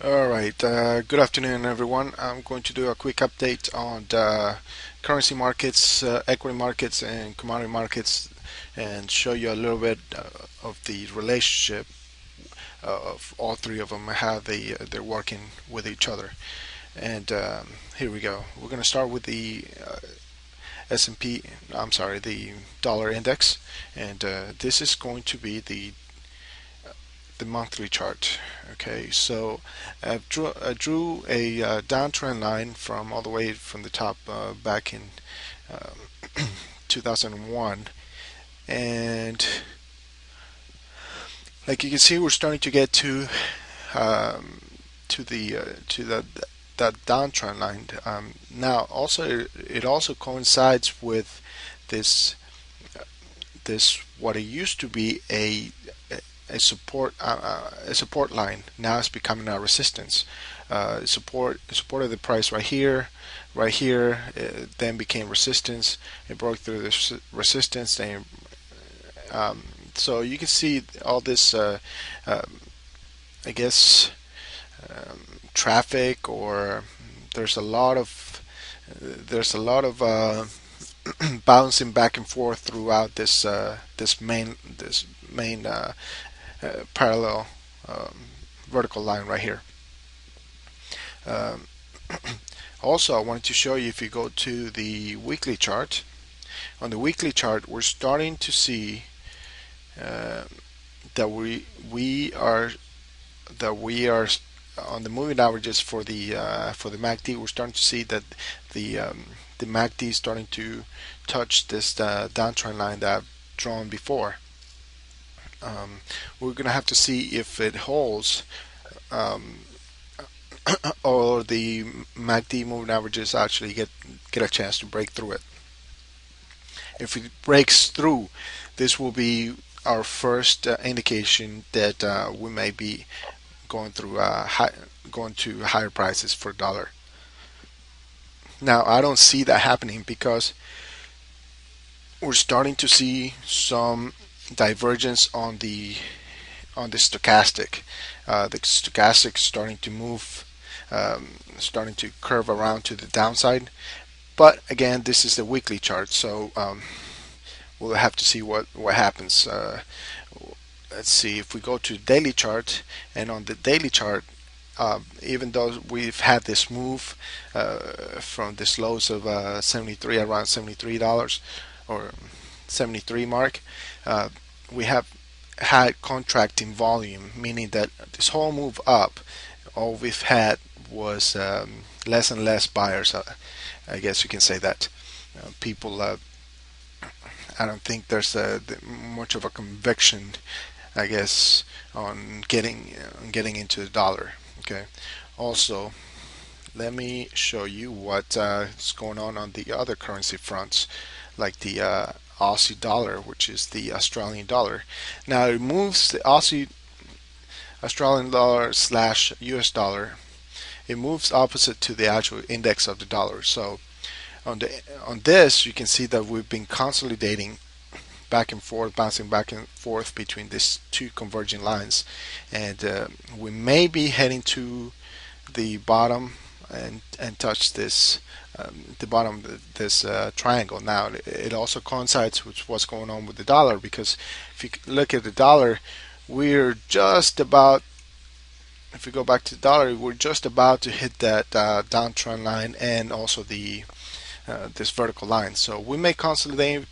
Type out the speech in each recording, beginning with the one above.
All right, good afternoon, everyone. I'm going to do a quick update on the currency markets, equity markets, and commodity markets, and show you a little bit of the relationship of all three of them, how they're working with each other. And here we go. We're going to start with the S&P. I'm sorry, the dollar index, and this is going to be the monthly chart. Okay, so I drew a downtrend line from all the way from the top back in 2001, and like you can see, we're starting to get to the that downtrend line. Now, also it also coincides with this what it used to be a support line. Now it's becoming a resistance. Supported the price right here. Then became resistance. It broke through this resistance. Then so you can see all this. I guess traffic, or there's a lot of bouncing back and forth throughout this main parallel vertical line right here. Um, Also, I wanted to show you, if you go to the weekly chart, on the weekly chart, we're starting to see uh, that we are on the moving averages for the MACD. We're starting to see that the MACD is starting to touch this downtrend line that I've drawn before. We're gonna have to see if it holds, um, or the MACD moving averages actually get a chance to break through it. If it breaks through, this will be our first indication that we may be going to higher prices for dollar. Now, I don't see that happening because we're starting to see some divergence on the stochastic. The stochastic starting to move, starting to curve around to the downside. But again, this is the weekly chart, so we'll have to see what happens. Let's see if we go to daily chart, and on the daily chart, even though we've had this move from this lows of 73, around $73 or 73 mark, we have had contracting volume, meaning that this whole move up, all we've had was less and less buyers. I guess you can say that people. I don't think there's much of a conviction, I guess, on getting into the dollar. Okay. Also, let me show you what is going on the other currency fronts, like the Aussie dollar, which is the Australian dollar. Now it moves the Aussie Australian dollar slash US dollar. It moves opposite to the actual index of the dollar. So on this, you can see that we've been consolidating back and forth, bouncing back and forth between these two converging lines, and we may be heading to the bottom and touch this the bottom of this triangle. Now it also coincides with what's going on with the dollar, because if you look at the dollar, we're just about, if we go back to the dollar, we're just about to hit that downtrend line and also the this vertical line. So we may consolidate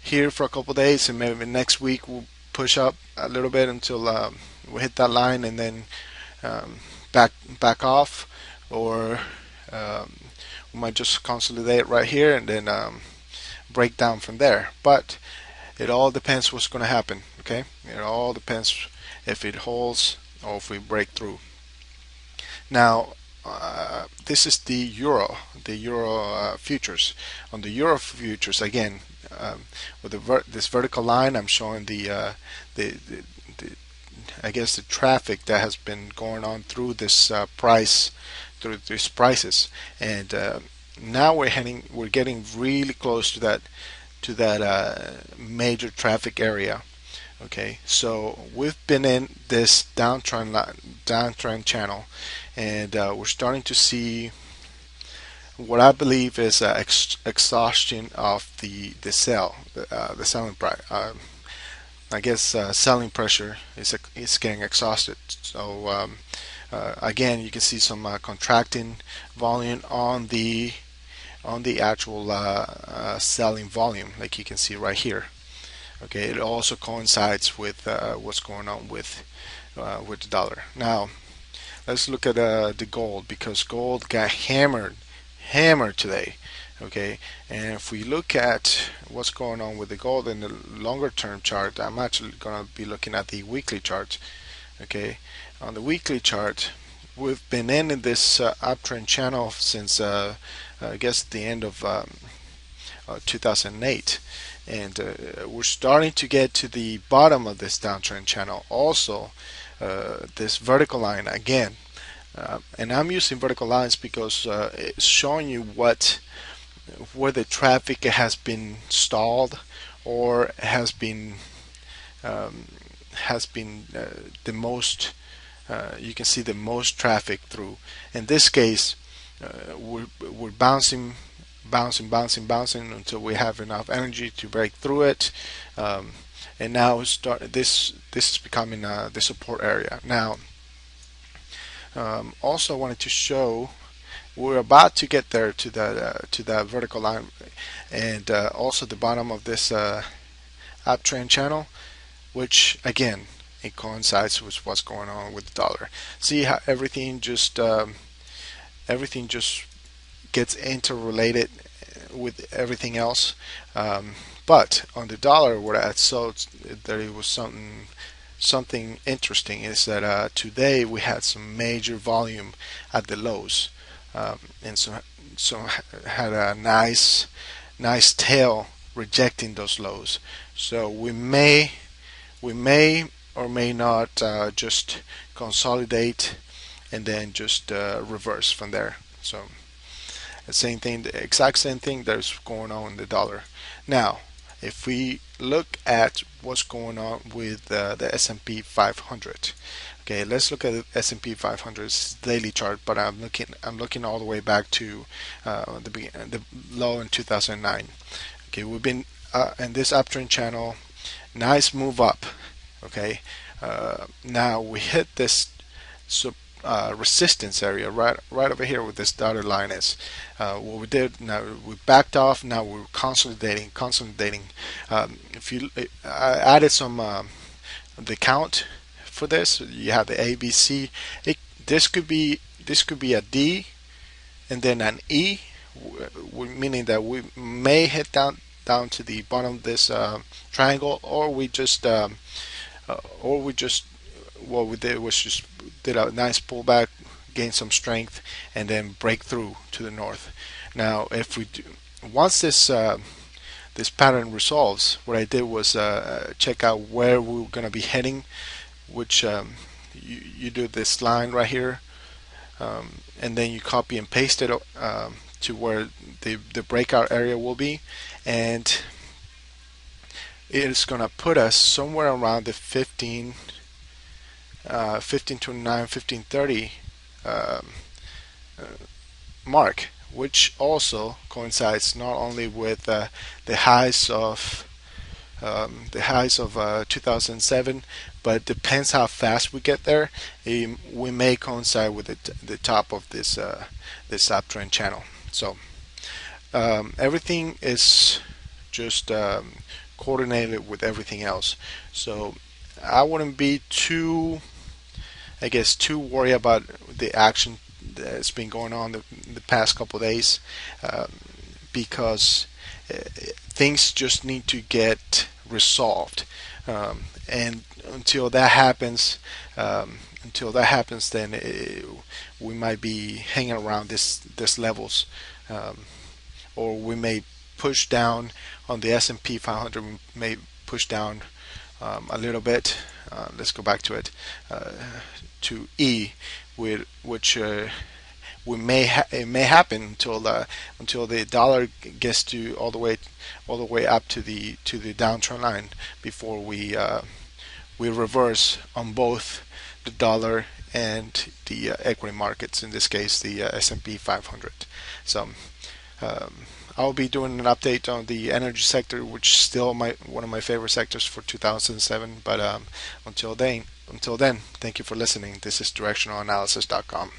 here for a couple of days, and maybe next week we'll push up a little bit until we hit that line, and then um, back off, or um, we might just consolidate right here and then break down from there. But it all depends what's going to happen. Okay, it all depends if it holds or if we break through. Now, this is the euro futures. On the euro futures, again, with this vertical line, I'm showing the I guess the traffic that has been going on through this through these prices, and now we're getting really close to that major traffic area. Okay, so we've been in this downtrend channel, and we're starting to see what I believe is exhaustion of the selling price. I guess selling pressure is getting exhausted. So again, you can see some contracting volume on the actual selling volume, like you can see right here. Okay, it also coincides with what's going on with the dollar. Now let's look at the gold, because gold got hammered today. Okay, and if we look at what's going on with the gold in the longer term chart, I'm actually going to be looking at the weekly chart. Okay, on the weekly chart, we've been in this uptrend channel since I guess the end of 2008, and we're starting to get to the bottom of this downtrend channel. Also, this vertical line again, and I'm using vertical lines because it's showing you where the traffic has been stalled or um, has been the most. You can see the most traffic through. In this case, we're bouncing until we have enough energy to break through it, and now this is becoming the support area. Now, also wanted to show we're about to get there to that vertical line, and also the bottom of this uptrend channel, which again it coincides with what's going on with the dollar. See how everything just gets interrelated with everything else. But on the dollar, what I saw that it was something interesting is that today we had some major volume at the lows, and so had a nice tail rejecting those lows. So we may or may not just consolidate and then just reverse from there. So the same thing, the exact same thing that's going on in the dollar. Now, if we look at what's going on with the S&P 500, okay, let's look at the S&P 500's daily chart. But I'm looking all the way back to the low in 2009. Okay, we've been in this uptrend channel, nice move up. Okay, now we hit this resistance area right over here with this dotted line is. What we did, now we backed off. Now we're consolidating. If you I added some the count for this, you have the A, B, C. This could be a D and then an E, meaning that we may hit down to the bottom of this triangle, or we just what we did was just did a nice pullback, gain some strength, and then break through to the north. Now, if we do, once this pattern resolves, what I did was check out where we were going to be heading, which you do this line right here, and then you copy and paste it to where the breakout area will be, and it's going to put us somewhere around the 1529, 1530 mark, which also coincides not only with the highs of 2007, but depends how fast we get there. We may coincide with the top of this uptrend channel. So everything is just coordinated with everything else. So I wouldn't be too worried about the action that's been going on the past couple of days, because things just need to get resolved, and until that happens, then we might be hanging around this levels, or we may push down on the S&P 500. We may push down a little bit. Let's go back to it, to E, which it may happen until the dollar gets to all the way up to the downtrend line before we we reverse on both the dollar and the equity markets, in this case the S&P 500. So um, I'll be doing an update on the energy sector, which is still one of my favorite sectors for 2007. But until then, thank you for listening. This is directionalanalysis.com.